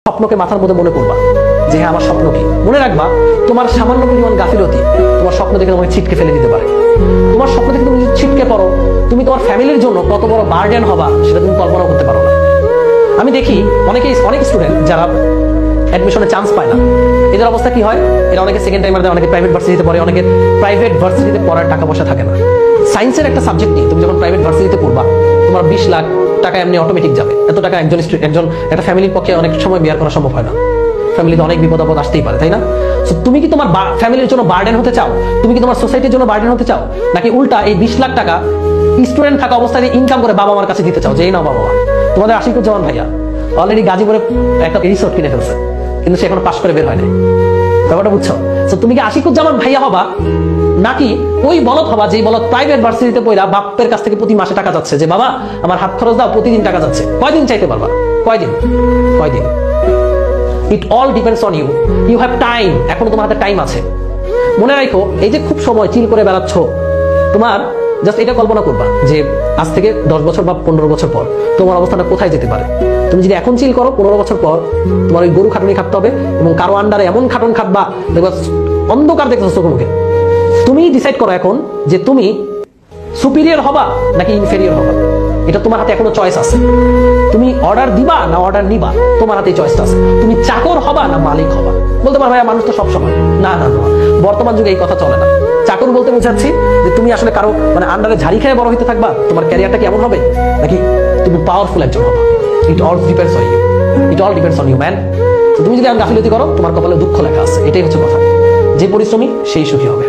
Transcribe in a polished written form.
স্বপ্নকে মাথার মধ্যে মনে করবা যে হ্যাঁ আমার স্বপ্ন কি। মনে রাখবা তোমার সামান্য পরিমাণ গাফিলতি তোমার স্বপ্ন দেখে তোমাকে ছিটকে ফেলে দিতে পারে। তোমার স্বপ্ন দেখে তুমি যদি ছিটকে পড়ো, তুমি তোমার ফ্যামিলির জন্য কত বড় বার্ডেন হবা সেটা তুমি কল্পনা করতে পারো না। আমি দেখি অনেক স্টুডেন্ট যারা অ্যাডমিশনে চান্স পায় না, এদের অবস্থা কি হয়? এরা অনেকে সেকেন্ড টাইমার দেয়, অনেকে প্রাইভেট ভার্সিটিতে পড়ে, অনেকে প্রাইভেট ভার্সিটিতে পড়ার টাকা পয়সা থাকে না। সায়েন্সের একটা সাবজেক্ট নিয়ে তুমি যখন প্রাইভেট ভার্সিটিতে পড়বা, তোমার 20 লাখ টাকা এমনি অটোমেটিক যাবে। এত টাকা একজন একটা ফ্যামিলির পক্ষে অনেক সময় বিয়ার করা সম্ভব হয় না। ফ্যামিলিতে অনেক বিপদ আপদ আসতেই পারে, তাই না? সো তুমি কি তোমার ফ্যামিলির জন্য বার্ডেন হতে চাও? তুমি কি তোমার সোসাইটির জন্য বার্ডেন হতে চাও? নাকি উল্টা এই 20 লাখ টাকা স্টুডেন্ট থাকা অবস্থায় ইনকাম করে বাবা মার কাছে দিতে চাও যে এই নাও বাবা মা? তোমাদের আশিকুজ্জামান ভাইয়া অলরেডি গাজীপুরে একটা রিসোর্ট কিনে ফেলছে, কিন্তু সে এখনো পাশ করে বের হয় নাই। ব্যাপারটা বুঝছো? তো তুমি কি আশিকুজ্জামান ভাইয়া হবা, নাকি ওই বলদ হবা যে বলদ প্রাইভেট ভার্সিটিতে পড়া বাপের কাছ থেকে প্রতি মাসে টাকা যাচ্ছে, যে বাবা আমার হাত খরচ দাও, প্রতিদিন টাকা যাচ্ছে? কয়দিন চাইতে পারবা? কয়দিন? It all depends on you. You have time. এখনো তোমার হাতে টাইম আছে। মনে রাখো, এই যে খুব সময় চিল করে বেড়াচ্ছ, তোমার জাস্ট এটা কল্পনা করবা যে আজ থেকে 10 বছর বা 15 বছর পর তোমার অবস্থাটা কোথায় যেতে পারে। তুমি যদি এখন চিল করো, 15 বছর পর তোমার ওই গরু খাটুনি খাটতে হবে এবং কারো আন্ডারে এমন খাটুন খাটবা দেখবা অন্ধকার দেখতেছো চোখে মুখে। তুমি ডিসাইড করো এখন যে তুমি সুপিরিয়র হবা নাকি ইনফেরিয়র হবা। এটা তোমার হাতে এখনো চয়েস আছে। তুমি অর্ডার দিবা না অর্ডার নিবা, তোমার হাতে চয়েসটা আছে। তুমি চাকর হবা না মালিক হবা। বলতে পারো ভাইয়া মানুষ তো সব সময়, না না না, বর্তমান যুগে এই কথা চলে না। চাকর বলতে বোঝাচ্ছি যে তুমি আসলে কারো আন্ডারে ঝাড়ি খেয়ে বড় হইতে থাকবা, তোমার ক্যারিয়ারটা কেমন হবে, নাকি তুমি পাওয়ারফুল একজন হবা। It all depends on you. It all depends on you man. তুমি যদি গাফিলতি করো, তোমার কপালে দুঃখ লেখা আছে। এটাই হচ্ছে কথা। যে পরিশ্রমী সেই সুখী হবে।